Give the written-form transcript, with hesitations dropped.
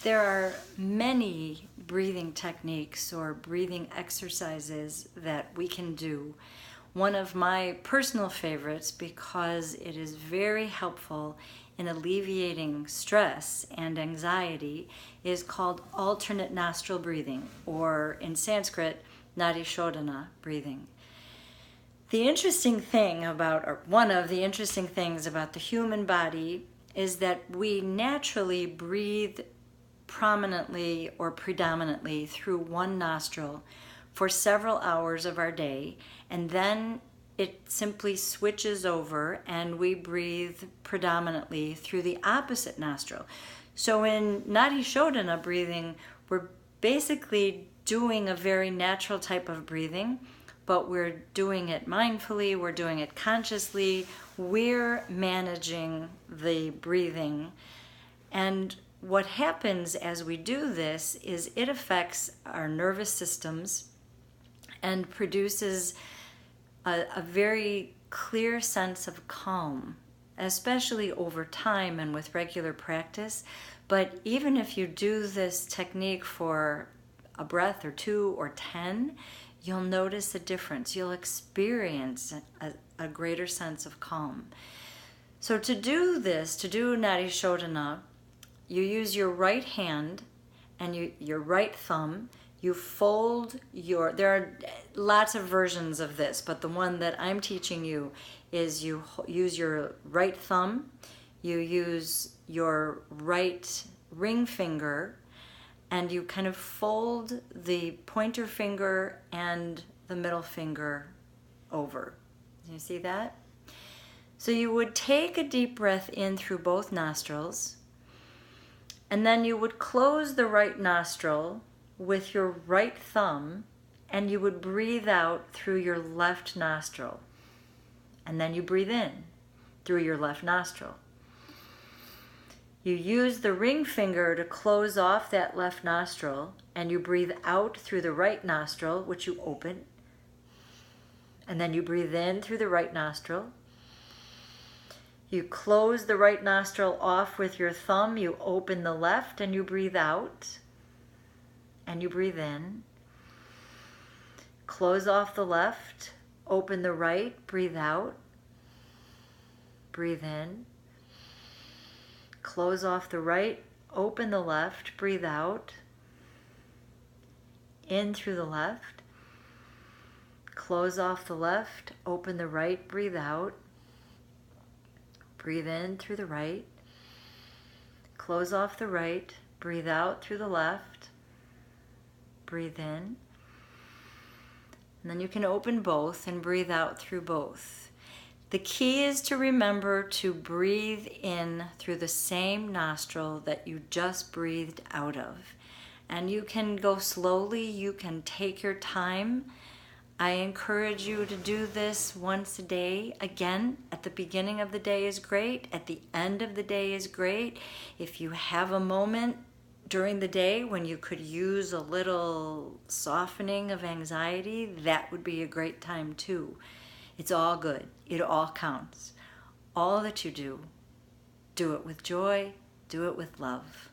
There are many breathing techniques or breathing exercises that we can do. One of my personal favorites, because it is very helpful in alleviating stress and anxiety, is called alternate nostril breathing, or in Sanskrit, Nadi Shodhana breathing. The interesting thing about, or one of the interesting things about the human body is that we naturally breathe prominently or predominantly through one nostril for several hours of our day, and then it simply switches over and we breathe predominantly through the opposite nostril. So in Nadi Shodhana breathing, we're basically doing a very natural type of breathing, but we're doing it mindfully, we're doing it consciously, we're managing the breathing. And what happens as we do this is it affects our nervous systems and produces a very clear sense of calm, especially over time and with regular practice. But even if you do this technique for a breath or 2 or 10, you'll notice a difference. You'll experience a greater sense of calm. So to do this, to do Nadi Shodhana, you use your right hand and your right thumb. You fold there are lots of versions of this, but the one that I'm teaching you is you use your right thumb, you use your right ring finger, and you kind of fold the pointer finger and the middle finger over. You see that? So you would take a deep breath in through both nostrils, and then you would close the right nostril with your right thumb, and you would breathe out through your left nostril. And then you breathe in through your left nostril. You use the ring finger to close off that left nostril, and you breathe out through the right nostril, which you open. And then you breathe in through the right nostril. You close the right nostril off with your thumb, you open the left, and you breathe out, and you breathe in. Close off the left, open the right, breathe out, breathe in. Close off the right, open the left, breathe out, in through the left. Close off the left, open the right, breathe out. Breathe in through the right, close off the right, breathe out through the left, breathe in, and then you can open both and breathe out through both. The key is to remember to breathe in through the same nostril that you just breathed out of. And you can go slowly, you can take your time. I encourage you to do this once a day. Again, at the beginning of the day is great. At the end of the day is great. If you have a moment during the day when you could use a little softening of anxiety, that would be a great time too. It's all good. It all counts. All that you do, do it with joy, do it with love.